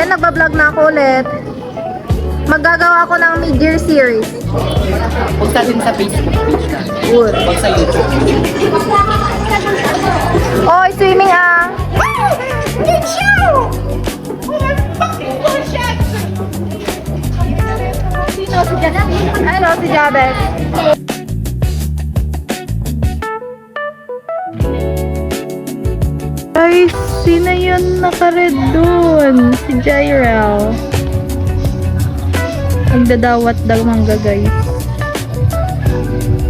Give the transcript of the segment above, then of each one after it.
Ayan, nagbablog na ako ulit. Maggagawa ako ng mid-year series. Huwag sa din sa Facebook page na. Good. Huwag sa YouTube. Oy, swimming ah! Sino si Jana? Hello, si Jabez. Ay, sino yun naka-red dun? Si Jairel. Nagdadawat daw mangga, guys.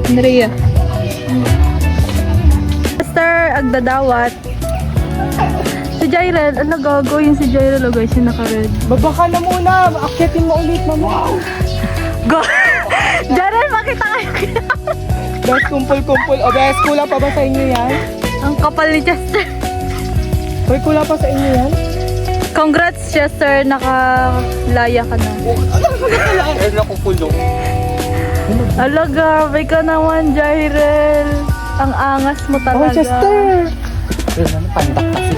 Andrea. Master, agdadawat. Si Jairel, ano gagawin si Jairel, guys, yung naka-red. Baba ka na muna. Akyatin mo ulit, mama. Go! Jairel, makita kayo. Bes, kumpul-kumpul. O, Bes, kulang pa ba sa inyo yan? Ang kapal ni Chester. Hoy, kulang pa sa inyo yan? Congrats, Chester. Nakalaya ka na. Ay, nakukulong. Ala, grabe ka naman, Jairel. Ang angas mo Oh, talaga. Chester! Ay, pandak kasi.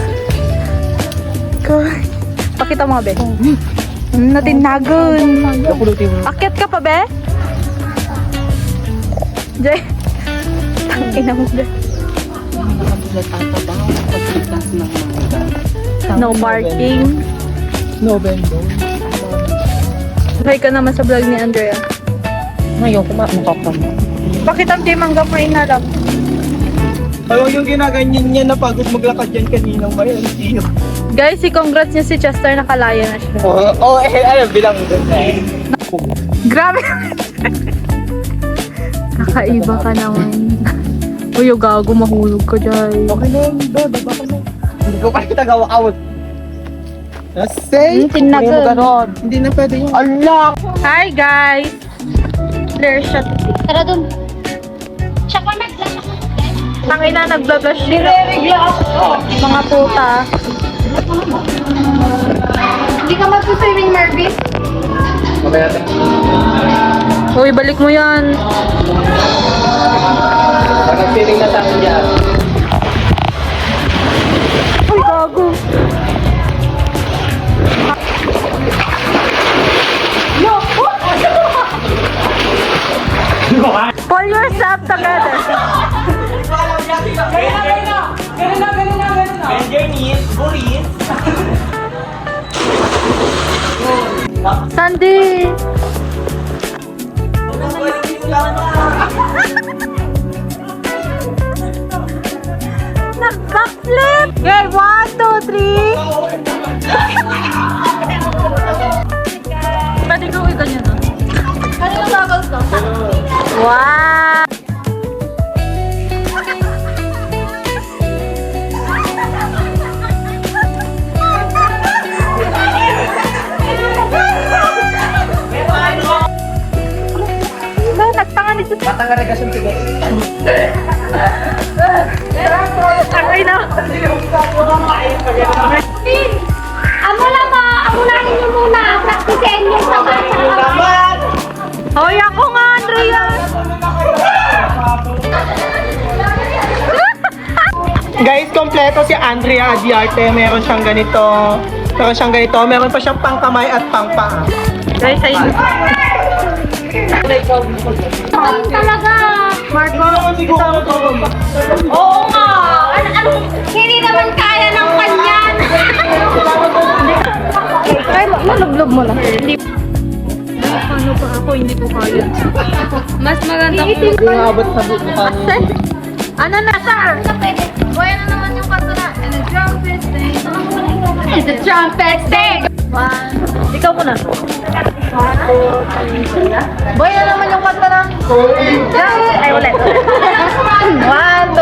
Pakita mo, be. Natinagon. Napulutin mo. Akyat ka pa, be? Jay. Tangina mo, be. No parking. No bendo. Try ka naman sa vlog ni Andrea. Ngayon, kumakapag mo. Bakit ang timang gapoy na lang? Ayaw yung ginaganyan niya na pagod maglakad yan kanina. May ano. Guys, congrats niya si Chester. Nakalaya na siya. Oo, ayun, bilang doon eh. Grabe! Kakaiba ka naman. Uy, gago, mahulog ka dyan. Okay na yun, be, baba ka na. Hindi ko kasi tagawa-out. Say, Tinagon. Hindi na pwede yung Allah! Hi, guys! Flare shot. Tara dun. Siya pa nagla. Tangina, nagbabash sila. Mga puta. Hindi ka mag-swimming, Marvin? Okay natin. Uy, balik mo yan. Nag-feeling na tayo dyan. Uy, gago. Pull yourself together. Bend your knees, Boris. Sandy! Nag-backflip! Okay, 1, 2, 3. Pwede ko ganyan na. Ano yung goggles ko? Wow! Ba, nagtanga nito. Matanga na kasi sige. Aray na. Amo na mo! Amunahin niyo muna! Practicein niyo sa Naman! Hoy, ako nga, Andrea. Guys, kompleto si Andrea Adiarte. Meron siyang ganito. Meron pa siyang pangkamay at pangpaa. Guys, ayun. Ang talaga! Marco, Oo nga! Hindi naman kaya ng kanyan! ay, malublob mo lang. Hindi. Paano pa ako, hindi ko kaya. Mas maganda kung Umabot sa buka niya. ano na, sir? Boy, ano naman yung kanta na? And the trumpet sing. And the trumpet sing. Ikaw muna. Boy, ano naman yung kanta na? Ay, ulit. 1, 2, 3.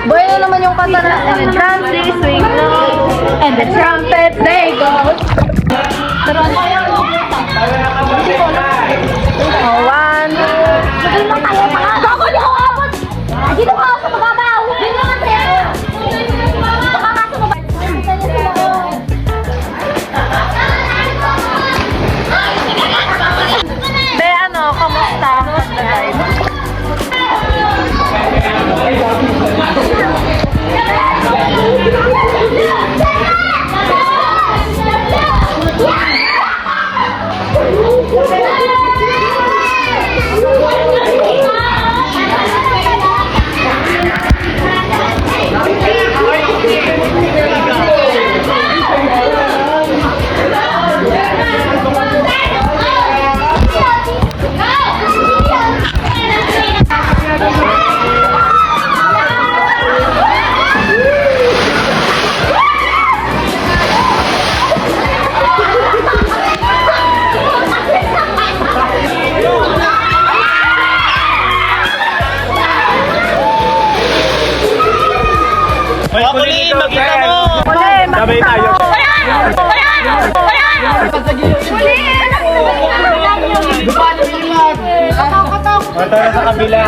Boy, ano naman yung kanta na? And the drums they swing low. And the trumpets they go. Pero ano kaya? 1, 2, 3. Ako di ko abot! Dito ka sa mababaw! Dito ka sa'yo! Baka nga sa mababaw! Be, ano, kamusta? Pag-drive? Huli, magkita mo! Uli, Sabay tayo. Tara sa kabila.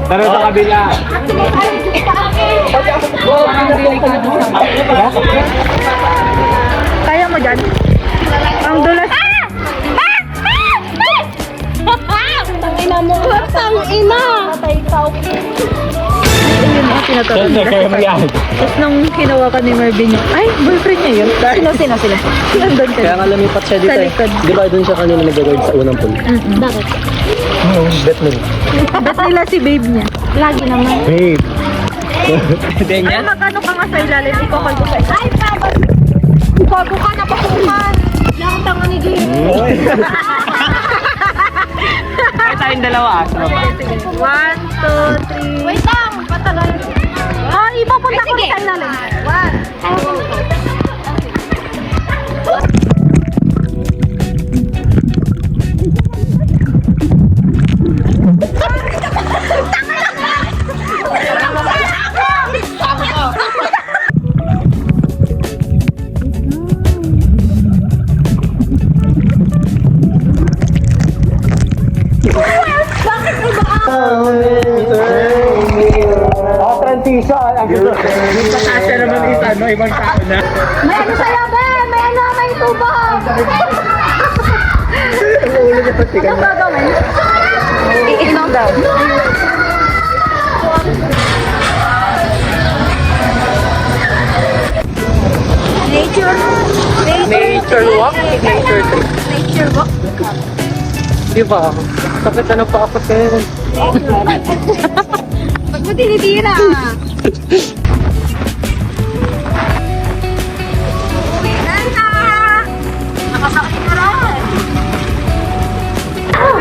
Tara sa kabila. Kaya mo dyan? Ang dulas. Tangina mo. Tangina. Patay ka. Ayun na, tinatawag nila. Kaya magyahid. Tapos nung kinuha ka ni Marvin yung, ay, boyfriend niya yun. Sino sila? Nandun ka. Kaya nga lumipat siya dito Sa eh. likod. Di ba doon siya kanina nag-guard sa unang pool? Bakit? Bet mo. Ba't nila si babe niya? Lagi naman. Babe. Ay, magkano ka nga sa ilalim? Ikaw kalbo sa ilalim. Ay, bago. Bago ka na pasukan. Lang tanga ni Jimmy. Kaya tayong dalawa. Sa baba. 1, 2, 3. Wait lang. Patagal. Oh, ipapunta ko sa ilalim. 1. Transition. Ang gusto. Yung pakasya naman isa, no? Ibang tao na. May ano sa'yo, Ben? May ano, may tubog. Anong gagawin? Iinom daw. Nature walk? Nature trip. Nature walk. Di ba? Bakit ano pa ako sa'yo? Pag mo tinitira.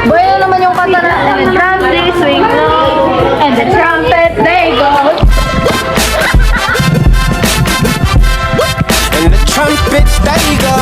Boy, ano naman yung kanta na and the drums they swing low and the trumpet they go. And the trumpets they go.